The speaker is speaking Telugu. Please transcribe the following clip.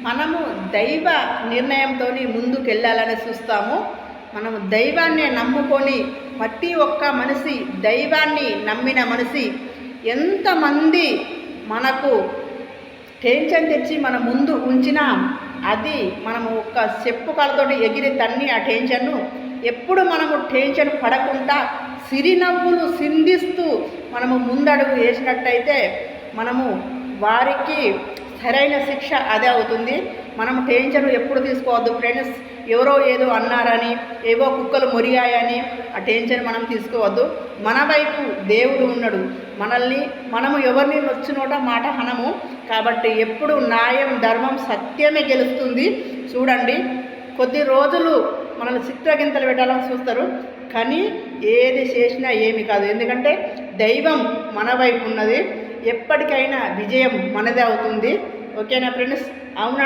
మనము దైవ నిర్ణయంతో ముందుకు వెళ్ళాలని చూస్తాము. మనము దైవాన్ని నమ్ముకొని ప్రతి ఒక్క మనిషి దైవాన్ని నమ్మిన మనిషి ఎంతమంది మనకు టెన్షన్ తెచ్చి మన ముందు ఉంచినా అది మనము ఒక్క చెప్పు కాళ్ళతో ఎగిరి తన్ని ఆ టెన్షన్ను ఎప్పుడు మనము టెన్షన్ పడకుండా సిరినవ్వులు సిందిస్తూ మనము ముందడుగు వేసినట్టయితే మనము వారికి సరైన శిక్ష అదే అవుతుంది. మనం టెన్షన్ ఎప్పుడు తీసుకోవద్దు ఫ్రెండ్స్. ఎవరో ఏదో అన్నారని, ఏవో కుక్కలు మొరిగాయని ఆ టెన్షన్ మనం తీసుకోవద్దు. మన వైపు దేవుడు ఉన్నాడు. మనము ఎవరిని నొచ్చినోట మాట అనము. కాబట్టి ఎప్పుడు న్యాయం, ధర్మం, సత్యమే గెలుస్తుంది. చూడండి, కొద్ది రోజులు మనల్ని చిత్రగింతలు పెట్టాలని చూస్తారు, కానీ ఏది చేసినా ఏమి కాదు. ఎందుకంటే దైవం మన వైపు ఉన్నది. ఎప్పటికైనా విజయం మనదే అవుతుంది. ఓకేనా ఫ్రెండ్స్? అవునా?